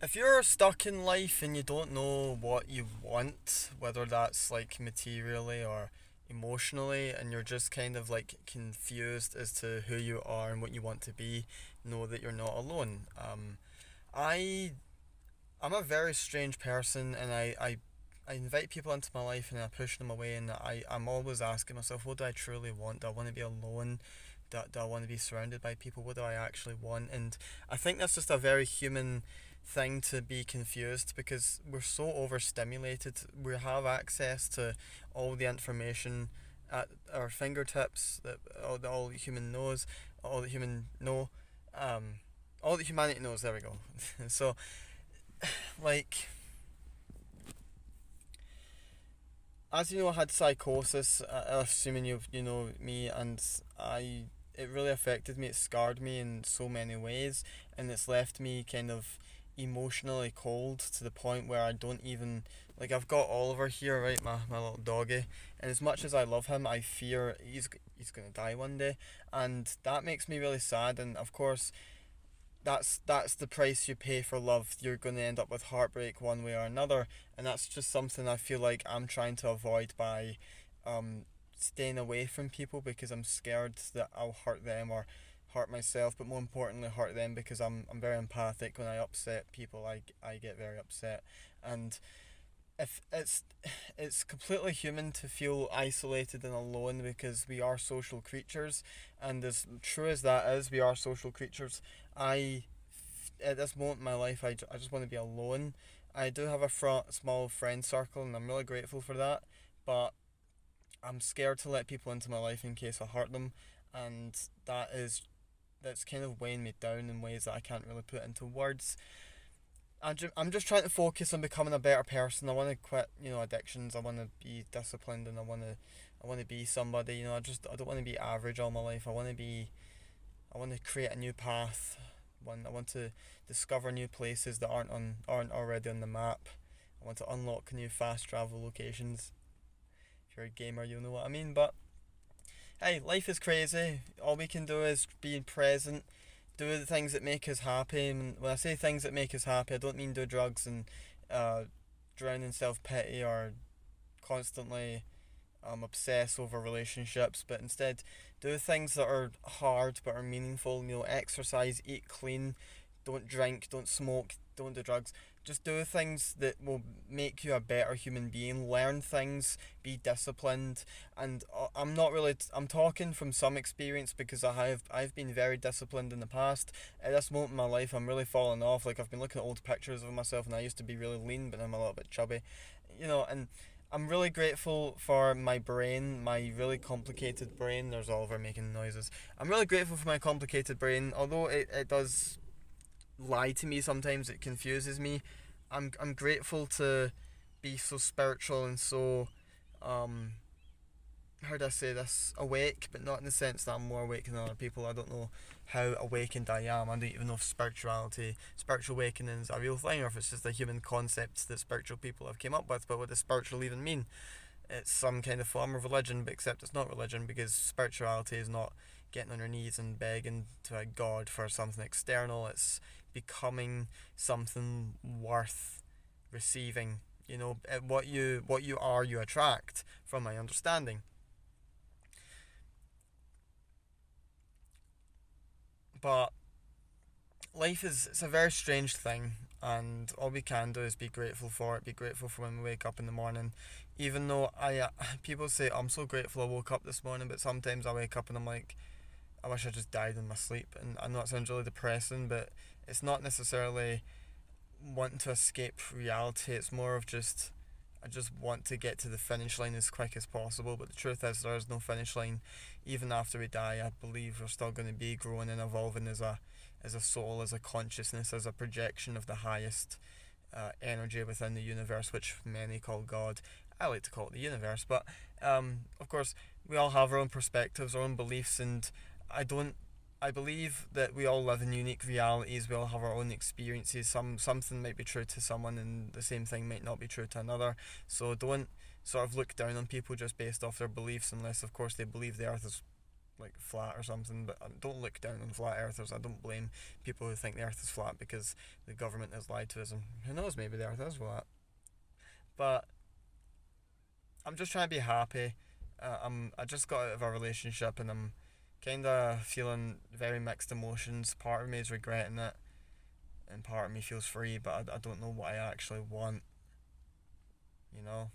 If you're stuck in life and you don't know what you want, whether that's like materially or emotionally, and you're just kind of like confused as to who you are and what you want to be, know that you're not alone. I I'm a very strange person, and I invite people into my life and I push them away, and I'm always asking myself, what do I truly want? Do I want to be alone? Do I want to be surrounded by people? What do I actually want? And I think that's just a very human thing to be confused because we're so overstimulated. We have access to all the information at our fingertips that all human knows, all that human know, um, all that humanity knows. There we go. So, like, as you know, I had psychosis. Assuming you know me, and I it really affected me. It scarred me in so many ways, and it's left me kind of emotionally cold to the point where I don't even like. I've got Oliver here, right, my little doggy, and as much as I love him, I fear he's gonna die one day, and that makes me really sad. And of course, that's the price you pay for love. You're going to end up with heartbreak one way or another, and that's just something I feel like I'm trying to avoid by um, staying away from people because I'm scared that I'll hurt them or hurt myself, but more importantly hurt them because I'm very empathic. When I upset people, I get very upset, and if it's completely human to feel isolated and alone because we are social creatures, and as true as that is, we are social creatures. I at this moment in my life, I just want to be alone. I do have a small friend circle, and I'm really grateful for that, but I'm scared to let people into my life in case I hurt them, and that's kind of weighing me down in ways that I can't really put into words. I'm just trying to focus on becoming a better person. I want to quit, addictions. I want to be disciplined, and I want to be somebody. I don't want to be average all my life. I want to create a new path. I want to discover new places that aren't already on the map. I want to unlock new fast travel locations. If you're a gamer, you'll know what I mean. But hey, life is crazy. All we can do is be present, do the things that make us happy. And when I say things that make us happy, I don't mean do drugs and uh, drown in self pity or constantly obsess over relationships, but instead do things that are hard but are meaningful. Exercise, eat clean, don't drink, don't smoke, don't do drugs. Just do things that will make you a better human being. Learn things, be disciplined, and I'm not really. I'm talking from some experience because I've been very disciplined in the past. At this moment in my life, I'm really falling off. Like I've been looking at old pictures of myself, and I used to be really lean, but I'm a little bit chubby. And I'm really grateful for my brain, my really complicated brain. There's Oliver making noises. I'm really grateful for my complicated brain, although it does lie to me sometimes, it confuses me. I'm grateful to be so spiritual and so um how do I say this, awake, but not in the sense that I'm more awake than other people. I don't know how awakened I am. I don't even know if spiritual awakening is a real thing, or if it's just a human concept that spiritual people have came up with. But what does spiritual even mean? It's some kind of form of religion, but except it's not religion because spirituality is not getting on your knees and begging to a god for something external. It's becoming something worth receiving. What you are, you attract. From my understanding, but life is it's a very strange thing, and all we can do is be grateful for it. Be grateful for when we wake up in the morning. Even though people say I'm so grateful I woke up this morning, but sometimes I wake up and I'm like, I wish I just died in my sleep. And I know it sounds really depressing, but it's not necessarily wanting to escape reality. It's more of just I just want to get to the finish line as quick as possible. But the truth is, there is no finish line. Even after we die, I believe we're still going to be growing and evolving as a soul, as a consciousness, as a projection of the highest energy within the universe, which many call God. I like to call it the universe, but of course, we all have our own perspectives, our own beliefs, and I don't. I believe that we all live in unique realities. We all have our own experiences. Something might be true to someone, and the same thing might not be true to another. So don't sort of look down on people just based off their beliefs, unless of course they believe the Earth is like flat or something, but don't look down on flat earthers. I don't blame people who think the earth is flat because the government has lied to us, and who knows, maybe the earth is flat. But I'm just trying to be happy. I just got out of a relationship and I'm kind of feeling very mixed emotions. Part of me is regretting it, and part of me feels free, but I don't know what I actually want, you know?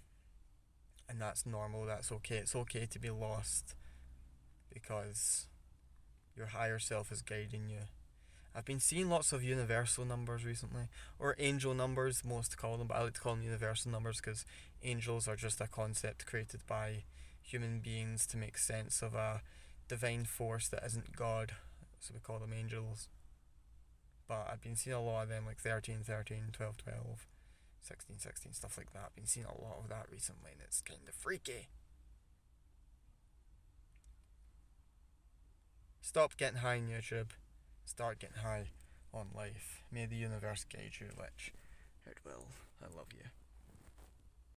And that's normal, that's okay. It's okay to be lost because your higher self is guiding you. I've been seeing lots of universal numbers recently, or angel numbers, most call them, but I like to call them universal numbers because angels are just a concept created by human beings to make sense of a divine force that isn't God, so we call them angels. But I've been seeing a lot of them, like 13, 13, 12, 12, 16, 16, stuff like that. I've been seeing a lot of that recently, and it's kind of freaky. Stop getting high on YouTube. Start getting high on life. May the universe guide you, which it will.